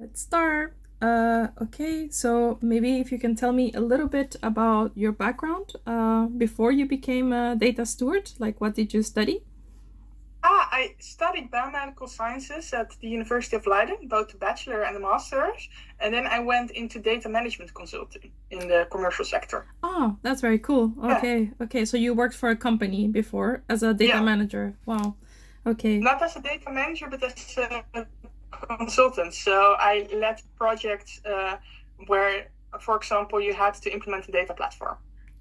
Let's start. Okay, so maybe if you can tell me a little bit about your background before you became a data steward, like what did you study? I studied biomedical sciences at the University of Leiden, both the bachelor and the master's, and then I went into data management consulting in the commercial sector. Oh, that's very cool. Yeah, Okay, so you worked for a company before as a data yeah, manager. Wow. Okay, not as a data manager, but as a consultant. So I led projects where, for example, you had to implement a data platform.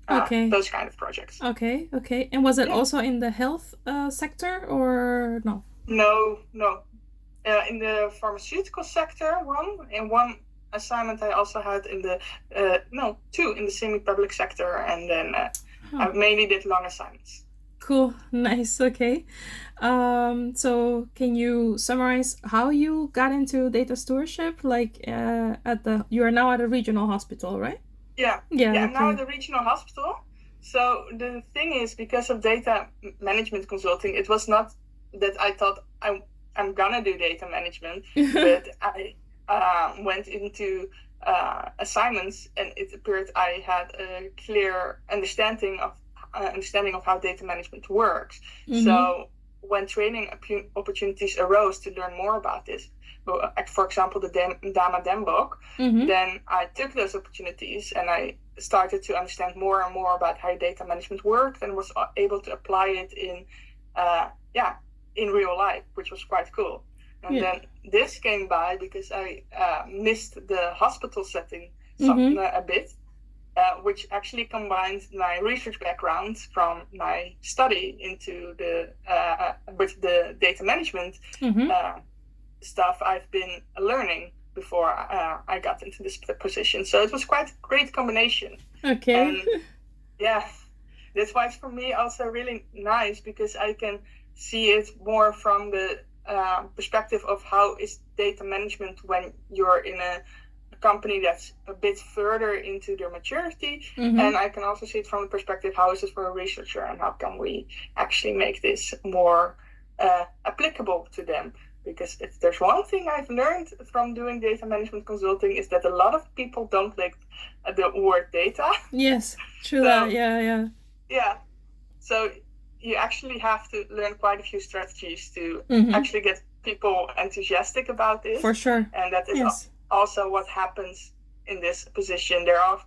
okay, Those kind of projects. okay. And was it Yeah. also in the health sector or no? No, no. In the pharmaceutical sector, one, and one assignment I also had in the no, two in the semi-public sector, and then Huh. I mainly did long assignments. Cool, nice, okay. So can you summarize how you got into data stewardship? Like you are now at a regional hospital, right? Yeah, Yeah, yeah. I'm now at okay. the regional hospital. So the thing is, because of data management consulting, it was not that I thought I'm gonna do data management, but I went into assignments, and it appeared I had a clear understanding of how data management works. Mm-hmm. So when training opportunities arose to learn more about this, for example, the Dama Dembok, Mm-hmm. then I took those opportunities and I started to understand more and more about how data management worked and was able to apply it yeah, in real life, which was quite cool. And Yeah. then this came by because I missed the hospital setting Mm-hmm. a bit, which actually combined my research background from my study into the with the data management Mm-hmm. uh, stuff I've been learning before I got into this position. So it was quite a great combination. Okay. And yeah, that's why it's for me also really nice because I can see it more from the perspective of how is data management when you're in a company that's a bit further into their maturity. Mm-hmm. And I can also see it from the perspective how is it for a researcher and how can we actually make this more applicable to them. Because if there's one thing I've learned from doing data management consulting is that a lot of people don't like the word data. Yes, true that. So Yeah. yeah, so you actually have to learn quite a few strategies to Mm-hmm. actually get people enthusiastic about For this. sure. And that is Yes. also what happens in this position. There are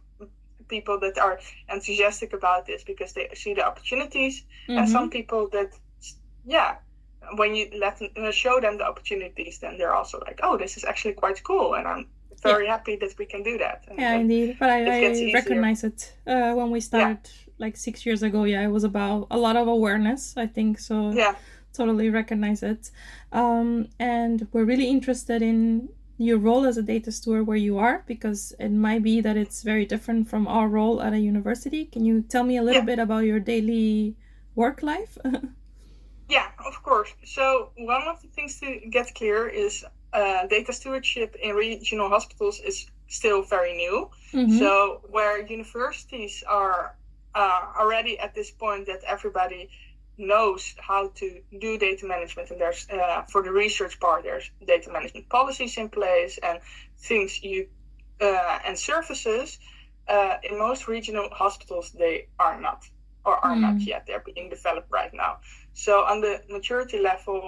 people that are enthusiastic about this because they see the opportunities, and Mm-hmm. some people that, yeah, when you let them, show them the opportunities, then they're also like, oh, this is actually quite cool, and I'm Yeah. very happy that we can do that. And Yeah, then indeed. But it gets I easier. recognize it when we Yeah, started like 6 years ago. Yeah, it was about a lot of awareness, I think. So yeah, totally recognize it. And we're really interested in your role as a data steward where you are because it might be that it's very different from our role at a university. Can you tell me a little yeah. bit about your daily work life? Yeah, of course. So one of the things to get clear is data stewardship in regional hospitals is still very new. Mm-hmm. So where universities are already at this point that everybody knows how to do data management, and there's for the research part there's data management policies in place and things you and services. In most regional hospitals, they are not or are not Mm. yet. They're being developed right now. So on the maturity level,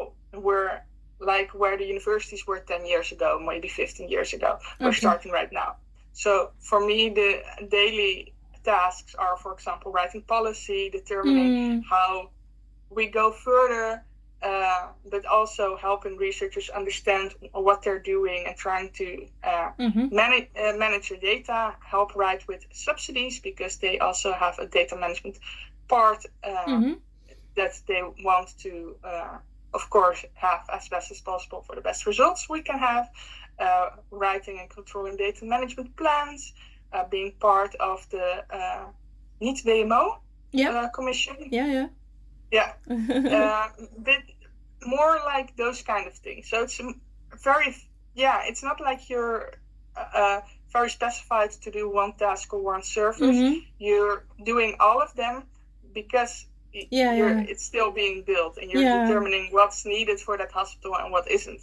we're like where the universities were 10 years ago, maybe 15 years ago. We're Okay. starting right now. So for me, the daily tasks are, for example, writing policy, determining Mm. how we go further, but also helping researchers understand what they're doing and trying to Mm-hmm. manage the data, help write with subsidies because they also have a data management part Mm-hmm. that they want to, of course, have as best as possible for the best results we can have, writing and controlling data management plans, being part of the NIET WMO Yeah. commission. Yeah. Yeah, Yeah. but more like those kind of things. So it's very, yeah, it's not like you're very specified to do one task or one service. Mm-hmm. You're doing all of them because Yeah. you're Yeah. it's still being built and you're Yeah. determining what's needed for that hospital and what isn't.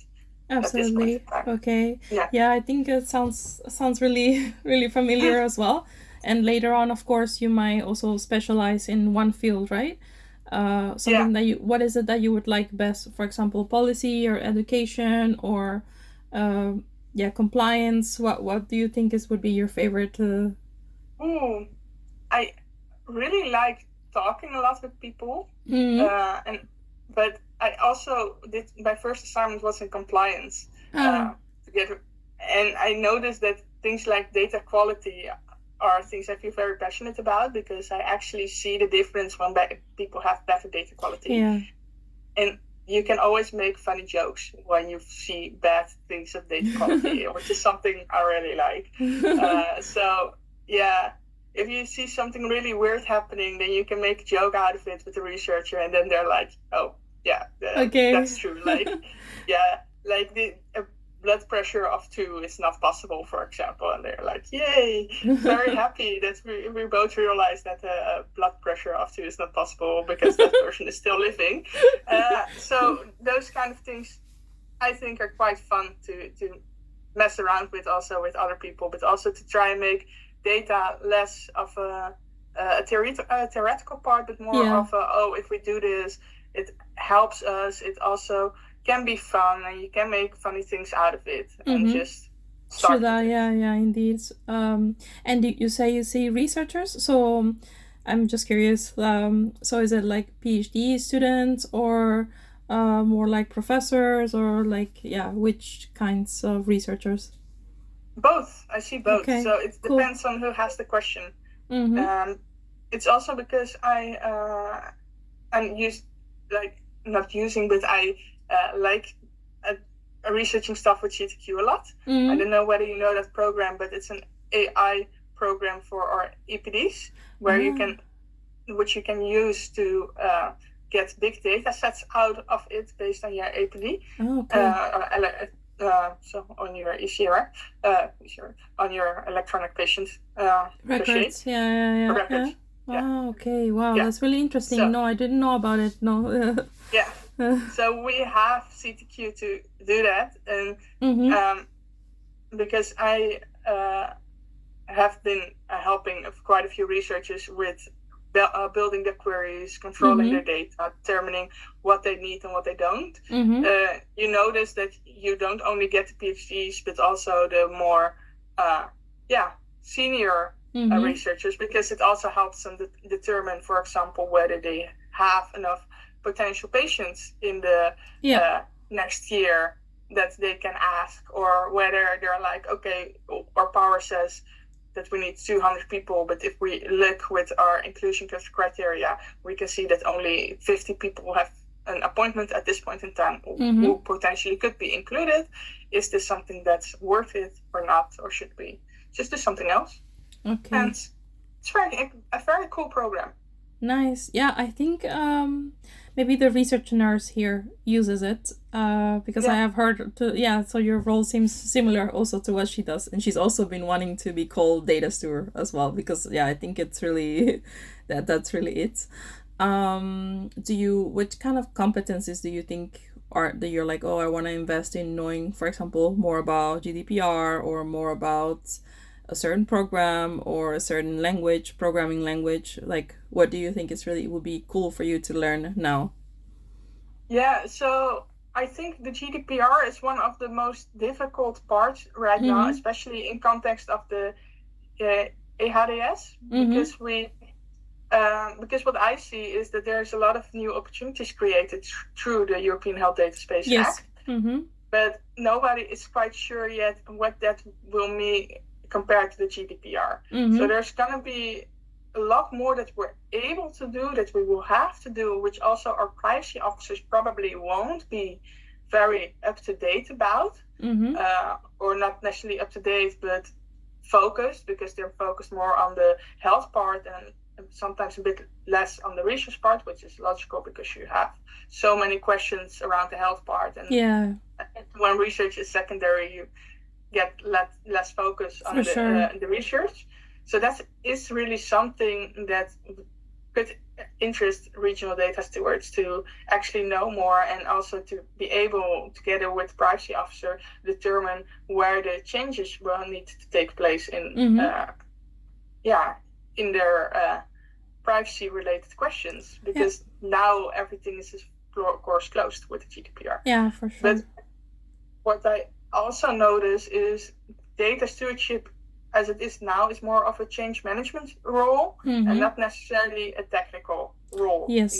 at this point Absolutely. in time. Okay. Yeah. Yeah, I think it sounds really really familiar as well. And later on, of course, you might also specialize in one field, right? Yeah. Something that you, what is it that you would like best? For example, policy or education or, uh, yeah, compliance. What do you think is would be your favorite? Ooh, I really like talking a lot with people, Mm. and but I also did my first assignment was in compliance Ah. together, and I noticed that things like data quality are things I feel very passionate about because I actually see the difference when people have better data quality, Yeah. and you can always make funny jokes when you see bad things of data quality, which is something I really like. So yeah, if you see something really weird happening, then you can make a joke out of it with the researcher, and then they're like, "Oh, yeah, Okay. that's true." Like, yeah, like the blood pressure of 2 is not possible, for example, and they're like, "Yay!" Very happy that we both realize that blood pressure of 2 is not possible because that person is still living. So those kind of things, I think, are quite fun to mess around with, also with other people, but also to try and make data less of a theoretical part, but more Yeah. of if we do this, it helps us. It also can be fun, and you can make funny things out of it, and Mm-hmm. just True start with that, it. yeah, indeed. And you say you see researchers, so I'm just curious. So is it like PhD students or more like professors or like, yeah, which kinds of researchers? Both, I see both. Okay, So it cool. depends on who has the question. Mm-hmm. It's also because I'm used, like, not using, but I like uh, researching stuff with GTQ a lot. I Mm-hmm. don't know whether you know that program, but it's an AI program for our EPDs, where you Ah, can, which you can use to get big data sets out of it based on your APD. oh, okay. So on your ECR, on your electronic patient dossier Records, yeah. records. Yeah, Wow, okay, wow, yeah. that's really interesting. So No, I didn't know about it. No. yeah, so we have CTQ to do that, and Mm-hmm. um, because I have been helping quite a few researchers with building their queries, controlling Mm-hmm. their data, determining what they need and what they don't. Mm-hmm. You notice that you don't only get the PhDs, but also the more, uh, senior Mm-hmm. researchers, because it also helps them determine, for example, whether they have enough potential patients in the Yeah. next year that they can ask, or whether they're like, okay, our power says that we need 200 people, but if we look with our inclusion criteria, we can see that only 50 people have an appointment at this point in time Mm-hmm. who potentially could be included. Is this something that's worth it or not, or should we just do something else? And Okay. it's a very cool program. Nice. Yeah, I think maybe the research nurse here uses it because I Yeah, have heard to, yeah, so your role seems similar also to what she does, and she's also been wanting to be called data steward as well because, yeah, I think it's really that's really it. Do you, which kind of competencies do you think are that you're like, oh, I want to invest in knowing, for example, more about GDPR or more about a certain program or a certain language, programming language? Like, what do you think is really would be cool for you to learn now? yeah. So I think the GDPR is one of the most difficult parts right now, Mm-hmm. especially in context of the uh, EHDS, Mm-hmm. because what I see is that there's a lot of new opportunities created through the European Health Data Space Yes. Act, Mm-hmm. but nobody is quite sure yet what that will mean compared to the GDPR. So Mm-hmm. there's going to be a lot more that we're able to do, that we will have to do, which also our privacy officers probably won't be very up to date about, Mm-hmm. or not necessarily up to date, but focused, because they're focused more on the health part and sometimes a bit less on the research part, which is logical because you have so many questions around the health part. And Yeah, when research is secondary, you get less focus for on sure. the research. So that is really something that could interest regional data stewards to actually know more, and also to be able, together with the privacy officer, determine where the changes will need to take place in in their privacy related questions, because now everything is of course closed with the GDPR. Yeah, for sure. But what I also notice is data stewardship as it is now is more of a change management role and not necessarily a technical role yet.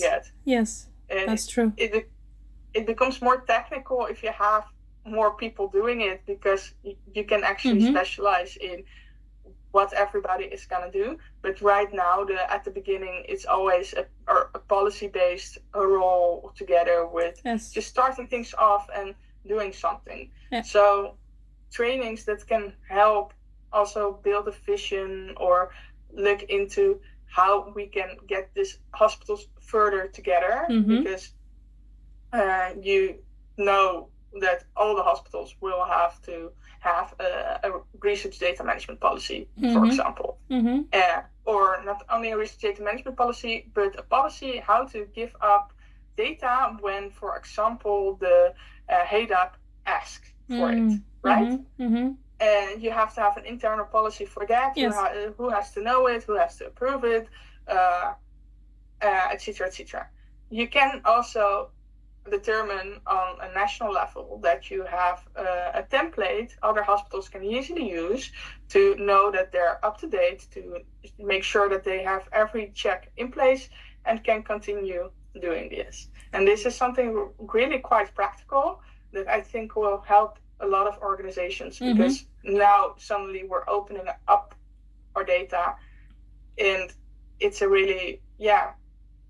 Yes, and that's true. It becomes more technical if you have more people doing it, because you can actually specialize in what everybody is going to do. But right now, at the beginning, it's always a policy-based role together with just starting things off and doing something. Yeah. So trainings that can help also build a vision or look into how we can get these hospitals further together, because you know that all the hospitals will have to have a research data management policy, for example. Or not only a research data management policy, but a policy how to give up data when, for example, the HADAP asks for it, right? And you have to have an internal policy for that. Yes. Who has to know it, who has to approve it, etc., etc. You can also determine on a national level that you have a template other hospitals can easily use to know that they're up to date, to make sure that they have every check in place and can continue doing this. And this is something really quite practical that I think will help a lot of organizations, because now suddenly we're opening up our data, and it's a really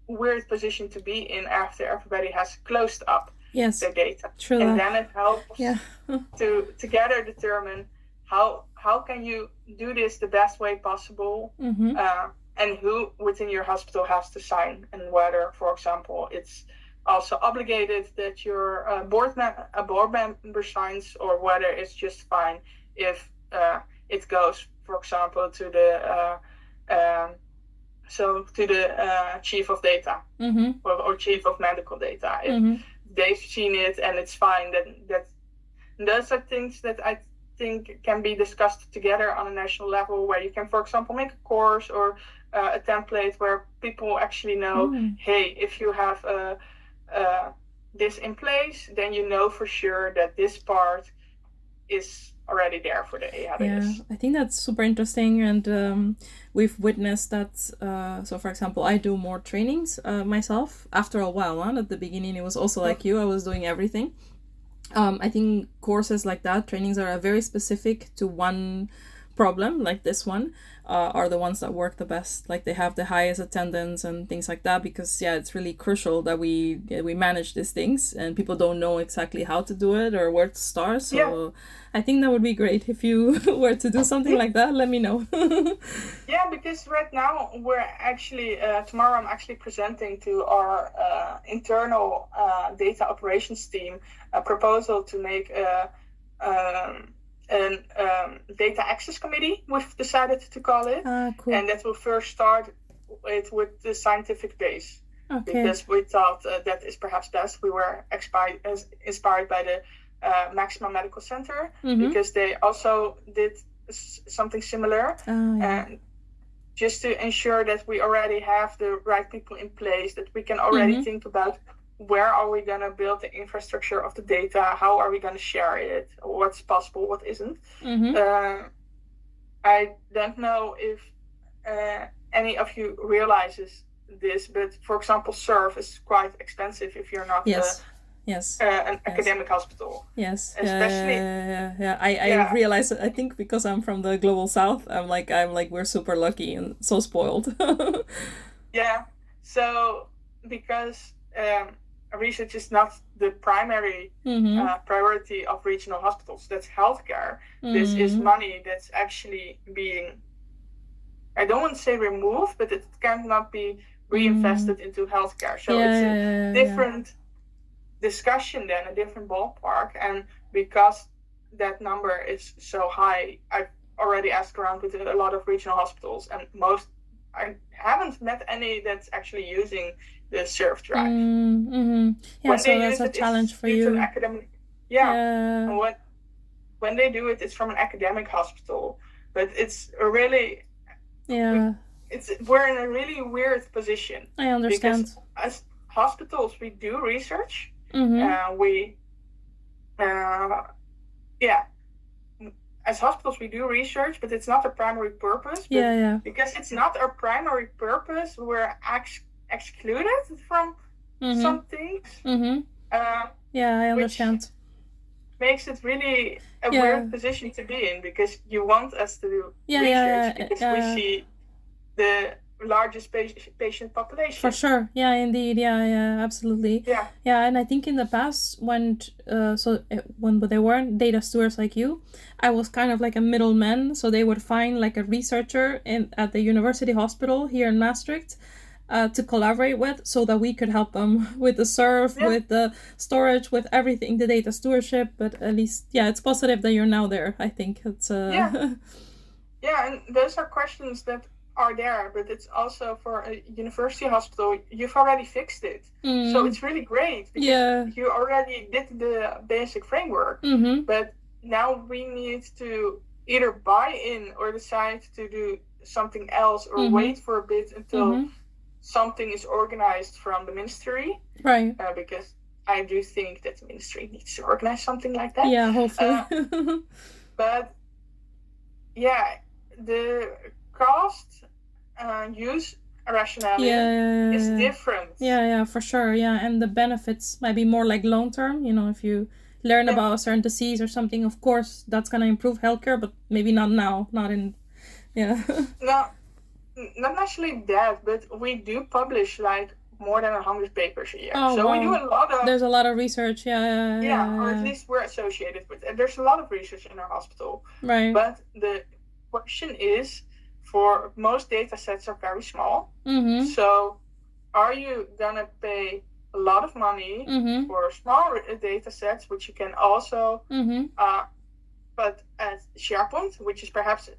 weird position to be in after everybody has closed up their data. True. And then it helps to together determine how can you do this the best way possible, and who within your hospital has to sign, and whether, for example, it's also obligated that your board member signs, or whether it's just fine if it goes, for example, to the chief of data or chief of medical data. If they've seen it and it's fine, that those are things that I think can be discussed together on a national level, where you can, for example, make a course or a template where people actually know, hey, if you have this in place, then you know for sure that this part is already there for the AHDS. Yeah, I think that's super interesting, and we've witnessed that. So, for example, I do more trainings myself after a while. At the beginning, it was also like you. I was doing everything. I think courses like that, trainings are very specific to one problem, like this one, are the ones that work the best. Like they have the highest attendance and things like that, because it's really crucial that we manage these things, and people don't know exactly how to do it or where to start. So I think that would be great if you were to do something like that. Let me know. Because right now we're actually tomorrow I'm actually presenting to our internal data operations team a proposal to make a data access committee, we've decided to call it. Cool. And that will first start with the scientific base, because we thought that is perhaps best. We were inspired by the Maximum Medical Center, because they also did something similar, and just to ensure that we already have the right people in place, that we can already think about where are we going to build the infrastructure of the data, how are we going to share it, what's possible, what isn't. I don't know if any of you realizes this, but for example, SERV is quite expensive if you're not an academic hospital. Yes, especially. I realize. I think because I'm from the global south, I'm like we're super lucky and so spoiled. So because research is not the primary priority of regional hospitals. That's healthcare. This is money that's actually being, I don't want to say removed, but it cannot be reinvested into healthcare. So it's a different discussion then, a different ballpark. And because that number is so high, I've already asked around with a lot of regional hospitals, and most haven't met any that's actually using the Surf drive. Yeah, When so they that's use a it, challenge it's for due to an you. academic. Yeah, Yeah. and when they do it, it's from an academic hospital, but it's a really Yeah, we're in a really weird position I understand. because as hospitals we do research. Mm-hmm. We yeah, as hospitals we do research, but it's not a primary purpose. But Yeah. because it's not our primary purpose, we're excluded from some things, Yeah, I which understand. makes it really a Yeah. weird position to be in, because you want us to do Yeah, research because we see the largest patient population. For sure. Yeah, indeed. Yeah, absolutely. Yeah. Yeah, and I think in the past when they weren't data stewards like you, I was kind of like a middleman. So they would find like a researcher at the university hospital here in Maastricht to collaborate with, so that we could help them with the surf, with the storage, with everything, the data stewardship. But at least, yeah, it's positive that you're now there. I think it's yeah, and those are questions that are there, but it's also for a university hospital, you've already fixed it. So it's really great because you already did the basic framework. But now we need to either buy in or decide to do something else, or wait for a bit until something is organized from the ministry. Right. Because I do think that the ministry needs to organize something like that. Yeah, hopefully. But yeah, the cost use rationale is different. Yeah, for sure. Yeah, and the benefits might be more like long term. If you learn about a certain disease or something, of course that's gonna improve healthcare, but maybe not now, not in. Yeah. No, not necessarily that, but we do publish like more than 100 papers a year. Oh, so wow. we do a lot of. There's a lot of research. Yeah. Or at least we're associated with it. There's a lot of research in our hospital. Right. But the question is, for most data sets are very small. So are you gonna pay a lot of money for small data sets, which you can also put as SharePoint, which is perhaps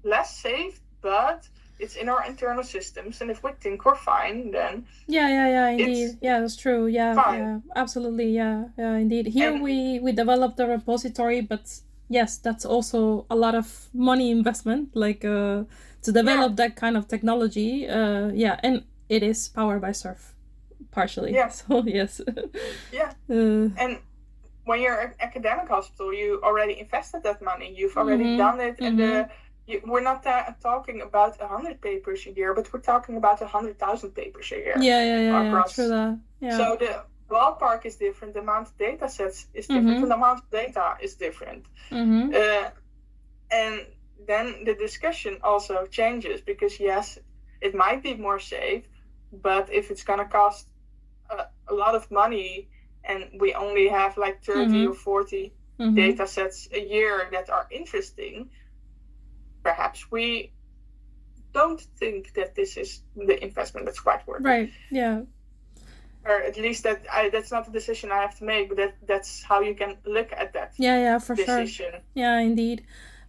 less safe, but it's in our internal systems, and if we think we're fine, then indeed, that's true. Yeah, absolutely. Yeah, indeed. Here we developed a repository, but yes, that's also a lot of money investment, like to develop that kind of technology. And it is powered by Surf, partially. Yeah. So yes. And when you're an academic hospital, you already invested that money. You've already done it, and we're not talking about 100 papers a year, but we're talking about 100,000 papers a year. Yeah. True that. Yeah. So the ballpark is different. The amount of data sets is different, and the amount of data is different. And then the discussion also changes, because yes, it might be more safe, but if it's going to cost a lot of money, and we only have like 30 or 40 data sets a year that are interesting, perhaps we don't think that this is the investment that's quite worth it. Right, yeah. Or at least that's not a decision I have to make, but that's how you can look at that. Yeah, for decision. Sure. Yeah, indeed.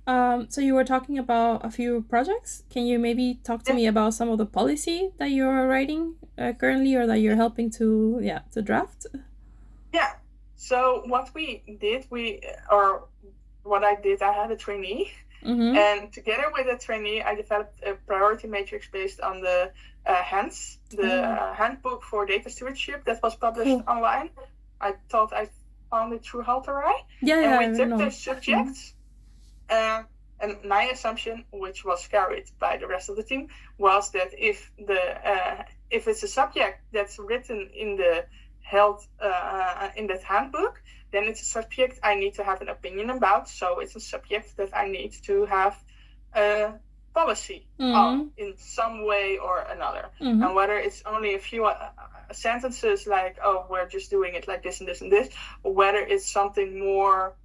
So you were talking about a few projects. Can you maybe talk to me about some of the policy that you're writing currently, or that you're helping to draft? Yeah. So what we did, I had a trainee. And together with a trainee, I developed a priority matrix based on the handbook for data stewardship that was published online. I thought I found it through Halterai. And we took those subjects. And my assumption, which was carried by the rest of the team, was that if it's a subject that's written in the health in that handbook, then it's a subject I need to have an opinion about. So it's a subject that I need to have a policy on in some way or another. And whether it's only a few sentences like, oh, we're just doing it like this and this and this, or whether it's something more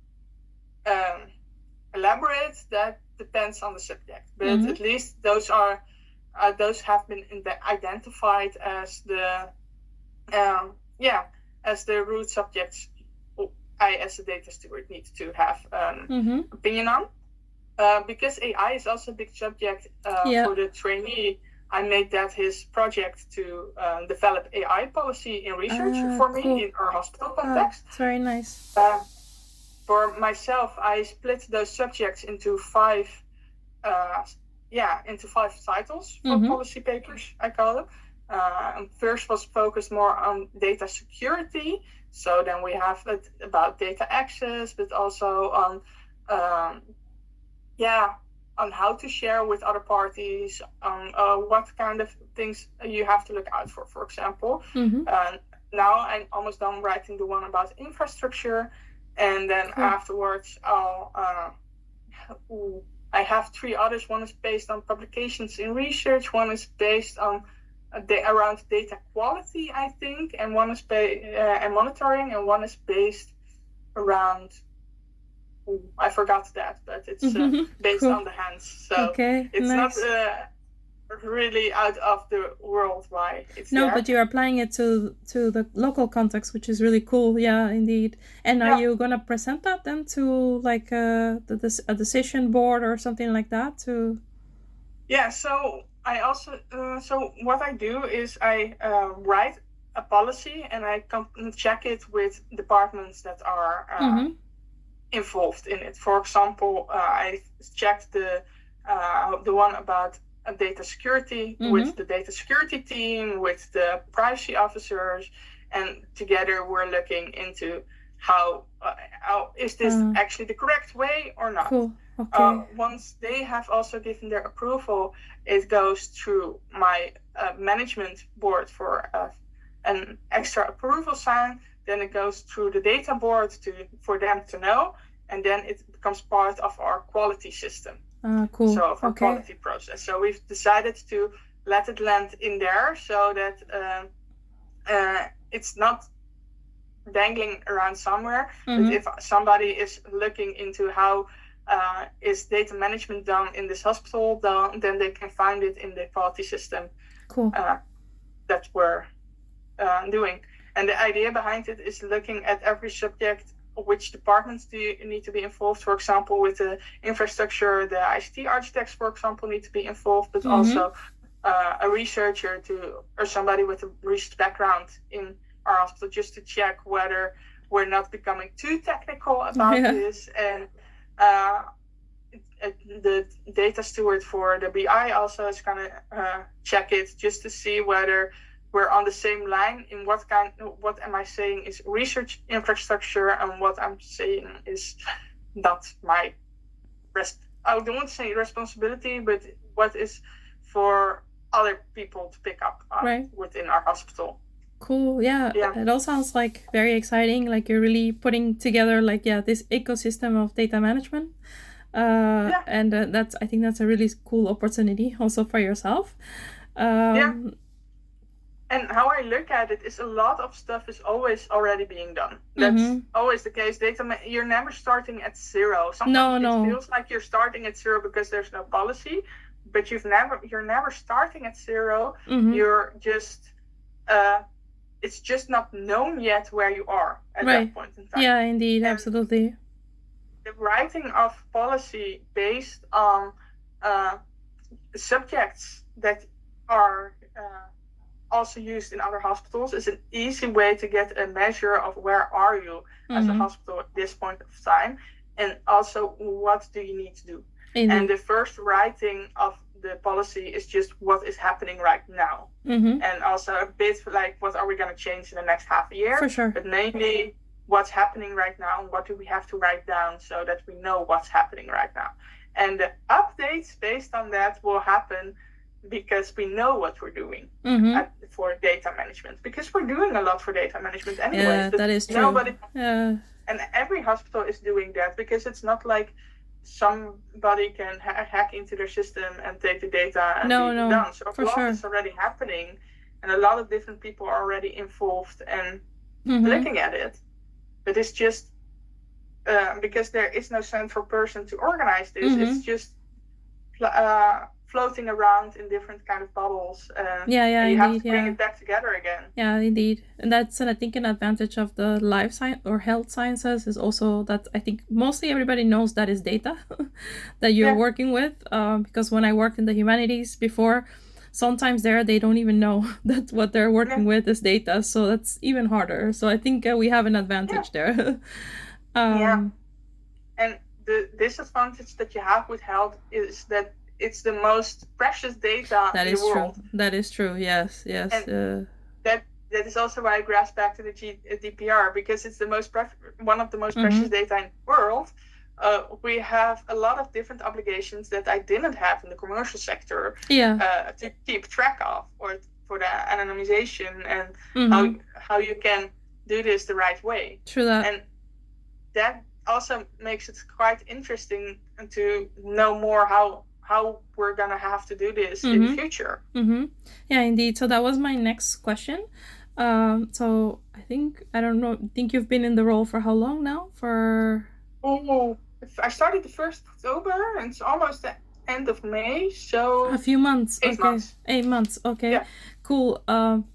elaborate, that depends on the subject. But at least those have been identified as the root subjects I, as a data steward, need to have an opinion on. Because AI is also a big subject for the trainee. I made that his project to develop AI policy in research for me cool. in our hospital context. It's very nice. For myself, I split those subjects into five titles for policy papers, I call them. First was focused more on data security. So then we have it about data access, but also on on how to share with other parties, on what kind of things you have to look out for example. Now I'm almost done writing the one about infrastructure, and then afterwards I have three others. One is based on publications in research, one is based on around data quality, I think, and one is and monitoring, and one is based around I forgot that, but it's based on the hands. So it's nice. Not really out of the world why it's no, there. but you're applying it to the local context, which is really cool. Yeah, indeed. And are you gonna present that then to like a decision board or something like that? Yeah. So I also so what I do is I write a policy and I check it with departments that are involved in it. For example, I checked the one about data security with the data security team, with the privacy officers, and together we're looking into how is this actually the correct way or not. Cool. Okay. Once they have also given their approval, it goes through my management board for an extra approval sign. Then it goes through the data board for them to know, and then it becomes part of our quality system. Cool. So for quality process. So we've decided to let it land in there so that it's not dangling around somewhere. But if somebody is looking into how is data management done in this hospital, then they can find it in the quality system. Cool. That we're doing. And the idea behind it is looking at every subject, which departments do you need to be involved. For example, with the infrastructure, the ICT architects, for example, need to be involved, but also a researcher or somebody with a research background in our hospital, just to check whether we're not becoming too technical about this. And the data steward for the BI also is going to check it just to see whether we're on the same line in what am I saying is research infrastructure and what I'm saying is not my I don't want to say responsibility, but what is for other people to pick up on within our hospital. Cool. Yeah. It all sounds like very exciting. Like you're really putting together this ecosystem of data management. And I think that's a really cool opportunity also for yourself. And how I look at it is a lot of stuff is always already being done. That's always the case. You're never starting at zero. Sometimes it feels like you're starting at zero because there's no policy, but you're never starting at zero. You're just it's just not known yet where you are at that point in time. Yeah, indeed, absolutely. The writing of policy based on subjects that are also used in other hospitals is an easy way to get a measure of where are you as a hospital at this point of time, and also what do you need to do. And the first writing of the policy is just what is happening right now, and also a bit like what are we going to change in the next half a year. For sure. But mainly what's happening right now and what do we have to write down so that we know what's happening right now. And the updates based on that will happen because we know what we're doing for data management, because we're doing a lot for data management anyway. Yeah, that is true. And every hospital is doing that, because it's not like somebody can hack into their system and take the data and be done. So a lot is already happening, and a lot of different people are already involved and looking at it. But it's just because there is no central person to organize this, it's just floating around in different kind of bubbles. And you indeed, have to bring it back together again. Yeah, indeed. And that's, I think, an advantage of the life science or health sciences is also that I think mostly everybody knows that is data that you're working with. Because when I worked in the humanities before, sometimes they don't even know that what they're working with is data, so that's even harder. So I think we have an advantage there. Yeah. And the disadvantage that you have with health is that it's the most precious data That in the is true. world. That is true. Yes, yes. And that is also why I grasp back to the DPR, because it's the one of the most precious data in the world. We have a lot of different obligations that I didn't have in the commercial sector to keep track of, or for the anonymization and how you can do this the right way. True that. And that also makes it quite interesting to know more how we're gonna have to do this in the future. Yeah, indeed. So that was my next question. So I think you've been in the role for how long now? I started the 1st October, and it's almost the end of May, so a few months. 8 months. 8 months. Okay. Yeah. Cool.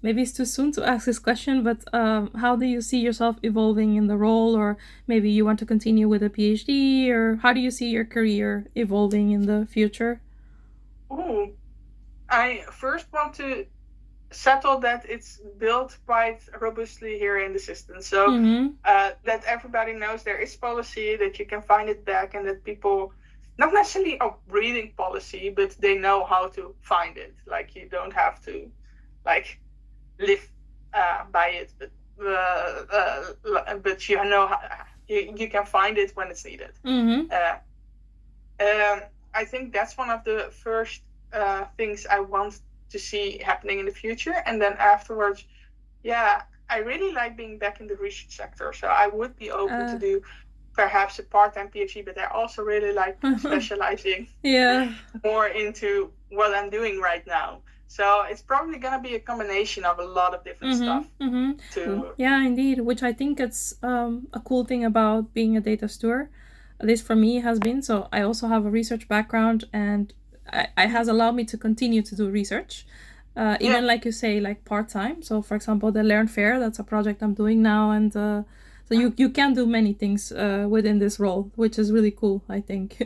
Maybe it's too soon to ask this question, but how do you see yourself evolving in the role, or maybe you want to continue with a PhD, or how do you see your career evolving in the future? I first want to settle that it's built quite robustly here in the system, so that everybody knows there is policy, that you can find it back, and that people not necessarily are reading policy, but they know how to find it. Like, you don't have to live by it, but you know you can find it when it's needed. I think that's one of the first things I want to see happening in the future. And then afterwards, I really like being back in the research sector, so I would be open to do perhaps a part-time PhD, but I also really like specializing more into what I'm doing right now. So it's probably going to be a combination of a lot of different stuff. Yeah, indeed, which I think it's a cool thing about being a data steward. At least for me, it has been. So I also have a research background, and it has allowed me to continue to do research, even like you say, like part-time. So for example, the Learn Fair, that's a project I'm doing now, and so you can do many things within this role, which is really cool, I think.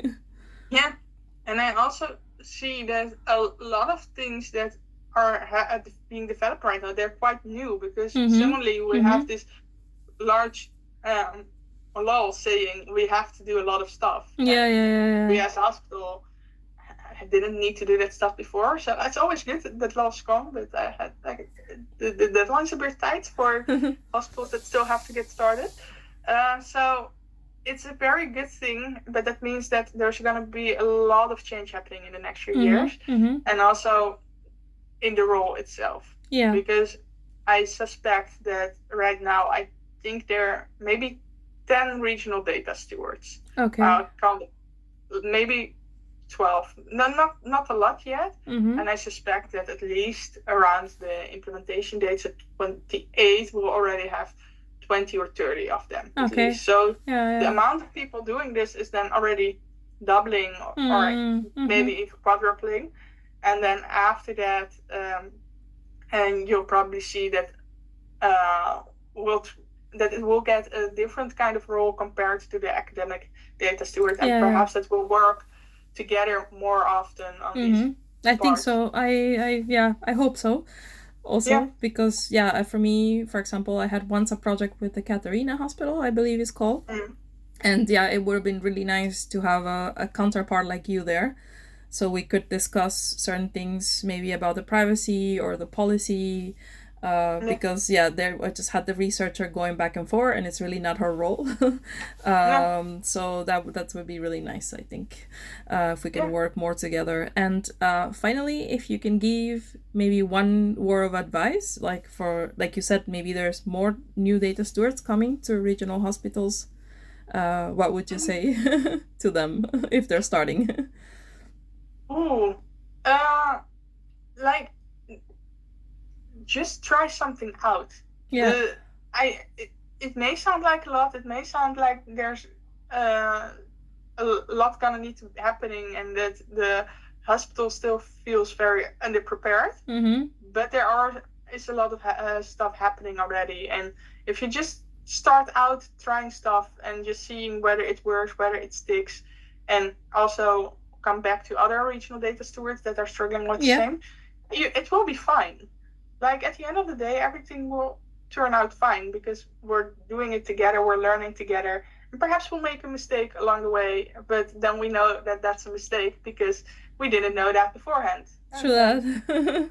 Yeah, and I also see that a lot of things that are being developed right now, they're quite new, because suddenly we have this large law saying we have to do a lot of stuff. We as a hospital didn't need to do that stuff before, so it's always good that laws come, but I had the deadline's a bit tight for hospitals that still have to get started. So it's a very good thing, but that means that there's going to be a lot of change happening in the next few years, and also in the role itself. Because I suspect that right now, I think there are maybe 10 regional data stewards. Maybe 12. Not a lot yet. And I suspect that at least around the implementation dates at 28, we'll already have 20 or 30 of them. So the amount of people doing this is then already doubling or maybe even quadrupling. And then after that, and you'll probably see that it will get a different kind of role compared to the academic data steward, and perhaps that will work together more often on these I think so. I hope so. Also, because for me, for example, I had once a project with the Katharina Hospital, I believe it's called, and it would have been really nice to have a counterpart like you there, so we could discuss certain things, maybe about the privacy or the policy, because there I just had the researcher going back and forth, and it's really not her role. So that would be really nice, I think, if we can work more together. And finally, if you can give maybe one word of advice, like you said, maybe there's more new data stewards coming to regional hospitals, what would you say to them if they're starting? Just try something out. It may sound like a lot. It may sound like there's a lot gonna need to be happening, and that the hospital still feels very underprepared. But there is a lot of stuff happening already, and if you just start out trying stuff and just seeing whether it works, whether it sticks, and also come back to other regional data stewards that are struggling with the same, it will be fine. Like at the end of the day, everything will turn out fine because we're doing it together, we're learning together, and perhaps we'll make a mistake along the way, but then we know that that's a mistake because we didn't know that beforehand, True and then that.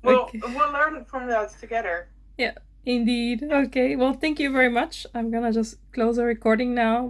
we'll Okay. we'll learn from that together. Yeah, indeed. Okay. Well, thank you very much. I'm gonna just close the recording now.